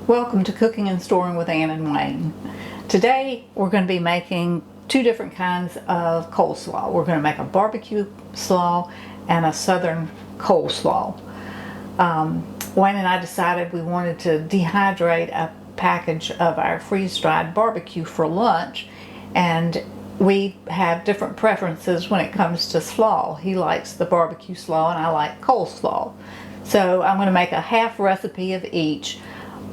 Welcome to Cooking and Storing with Ann and Wayne. Today we're going to be making two different kinds of coleslaw. We're going to make a barbecue slaw and a southern coleslaw. Wayne and I decided we wanted to dehydrate a package of our freeze-dried barbecue for lunch, and we have different preferences when it comes to slaw. He likes the barbecue slaw and I like coleslaw. So I'm going to make a half recipe of each.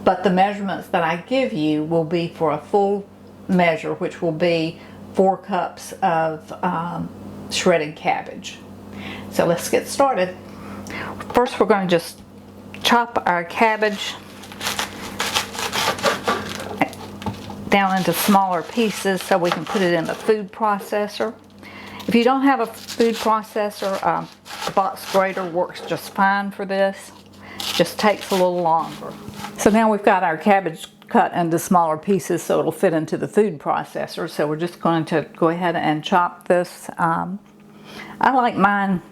But the measurements that I give you will be for a full measure, which will be 4 cups of shredded cabbage. So let's get started. First we're going to just chop our cabbage down into smaller pieces so we can put it in the food processor. If you don't have a food processor, a box grater works just fine for this. Just takes a little longer. So now we've got our cabbage cut into smaller pieces so it'll fit into the food processor. So we're just going to go ahead and chop this. I like mine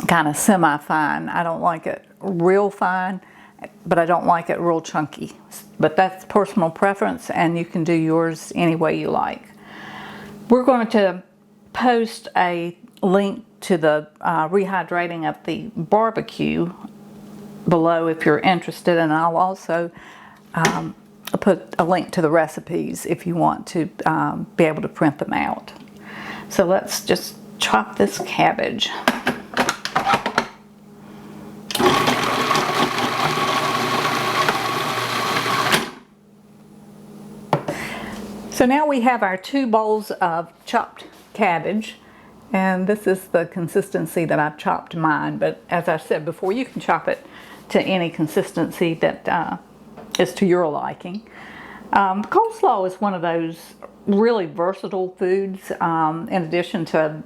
kind of semi-fine. I don't like it real fine, but I don't like it real chunky. But that's personal preference, and you can do yours any way you like. We're going to post a link to the rehydrating of the barbecue below if you're interested, and I'll also put a link to the recipes if you want to be able to print them out. So let's just chop this cabbage. So now we have our 2 bowls of chopped cabbage, and this is the consistency that I've chopped mine, but as I said before, you can chop it to any consistency that is to your liking. Coleslaw is one of those really versatile foods, in addition to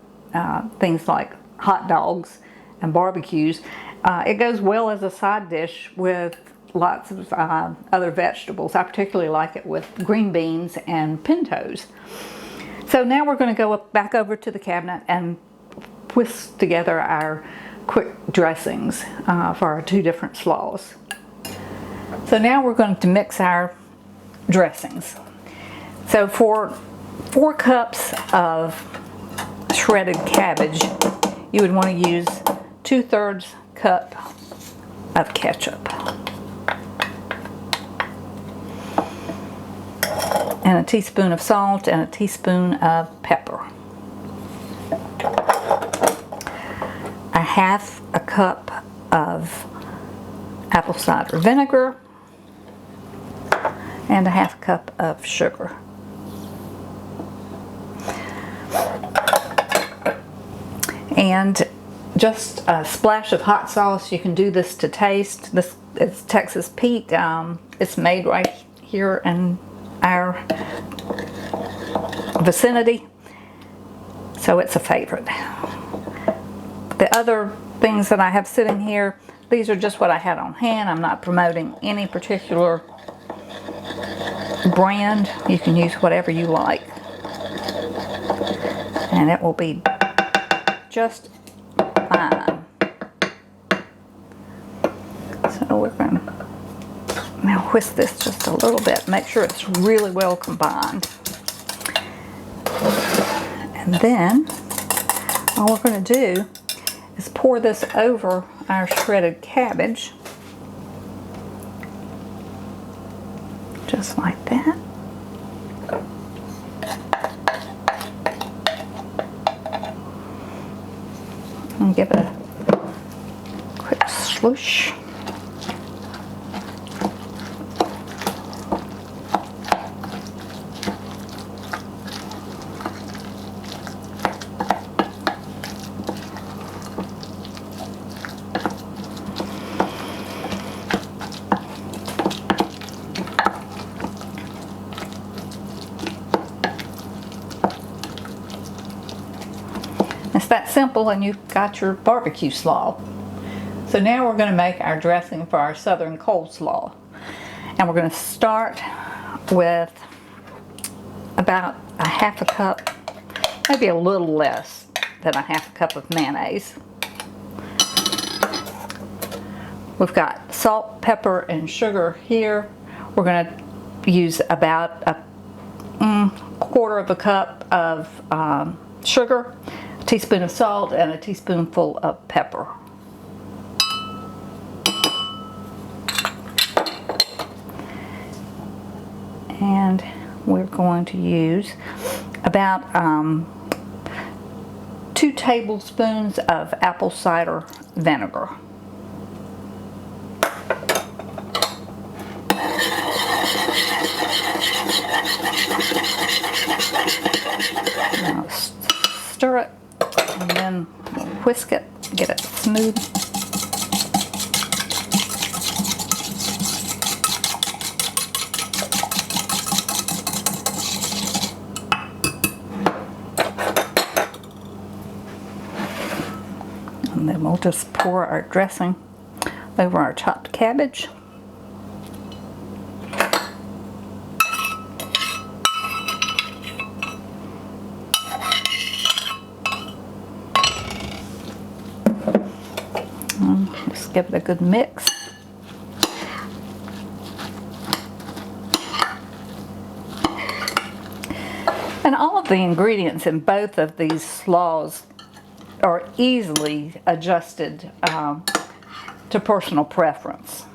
things like hot dogs and barbecues. It goes well as a side dish with lots of other vegetables. I particularly like it with green beans and pintos. So now we're going to go back over to the cabinet and whisk together our quick dressings for our 2 different slaws. So now we're going to mix our dressings. So for 4 cups of shredded cabbage, you would want to use 2/3 cup of ketchup and a teaspoon of salt and a teaspoon of pepper. A half a cup of apple cider vinegar and a half cup of sugar. And just a splash of hot sauce. You can do this to taste. This is Texas Pete. It's made right here in our vicinity, so it's a favorite. The other things that I have sitting here, these are just what I had on hand. I'm not promoting any particular brand. You can use whatever you like, and it will be just fine. So we're going to now whisk this just a little bit, make sure it's really well combined. And then all we're going to do is pour this over our shredded cabbage, just like that. And give it a quick swoosh. It's that simple, and you've got your barbecue slaw. So now we're going to make our dressing for our southern coleslaw. And we're going to start with about a half a cup, maybe a little less than a half a cup of mayonnaise. We've got salt, pepper, and sugar here. We're going to use about a quarter of a cup of sugar, a teaspoon of salt, and a teaspoonful of pepper. And we're going to use about 2 tablespoons of apple cider vinegar. Now stir it and then whisk it, get it smooth. And then we'll just pour our dressing over our chopped cabbage. Just give it a good mix. And all of the ingredients in both of these slaws are easily adjusted to personal preference.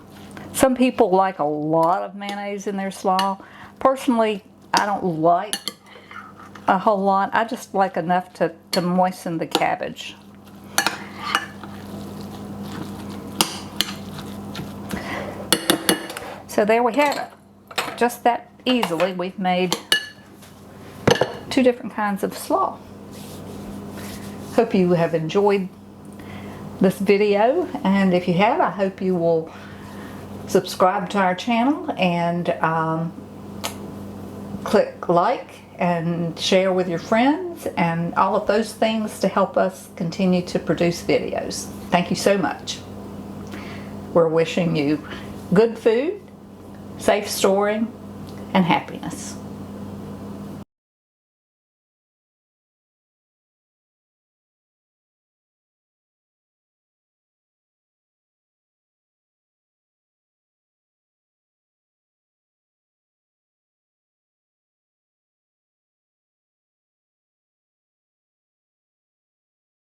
Some people like a lot of mayonnaise in their slaw. Personally, I don't like a whole lot. I just like enough to moisten the cabbage. So there we have it. Just that easily we've made 2 different kinds of slaw. Hope you have enjoyed this video, and if you have, I hope you will subscribe to our channel and click like and share with your friends and all of those things to help us continue to produce videos. Thank you so much. We're wishing you good food, safe storing, and happiness.